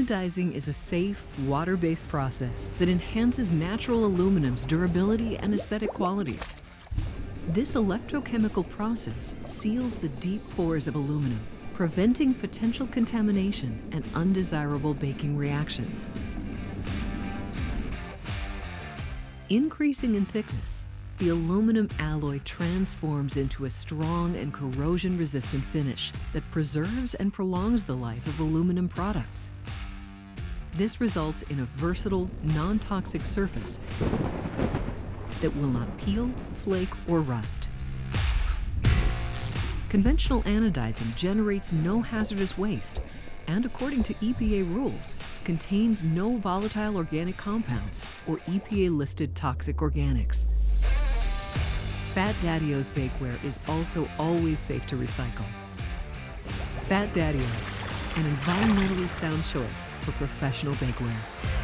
Anodizing is a safe, water-based process that enhances natural aluminum's durability and aesthetic qualities. This electrochemical process seals the deep pores of aluminum, preventing potential contamination and undesirable baking reactions. Increasing in thickness, the aluminum alloy transforms into a strong and corrosion-resistant finish that preserves and prolongs the life of aluminum products. This results in a versatile, non-toxic surface that will not peel, flake, or rust. Conventional anodizing generates no hazardous waste and, according to EPA rules, contains no volatile organic compounds or EPA-listed toxic organics. Fat Daddios bakeware is also always safe to recycle. Fat Daddios, an environmentally sound choice for professional bakeware.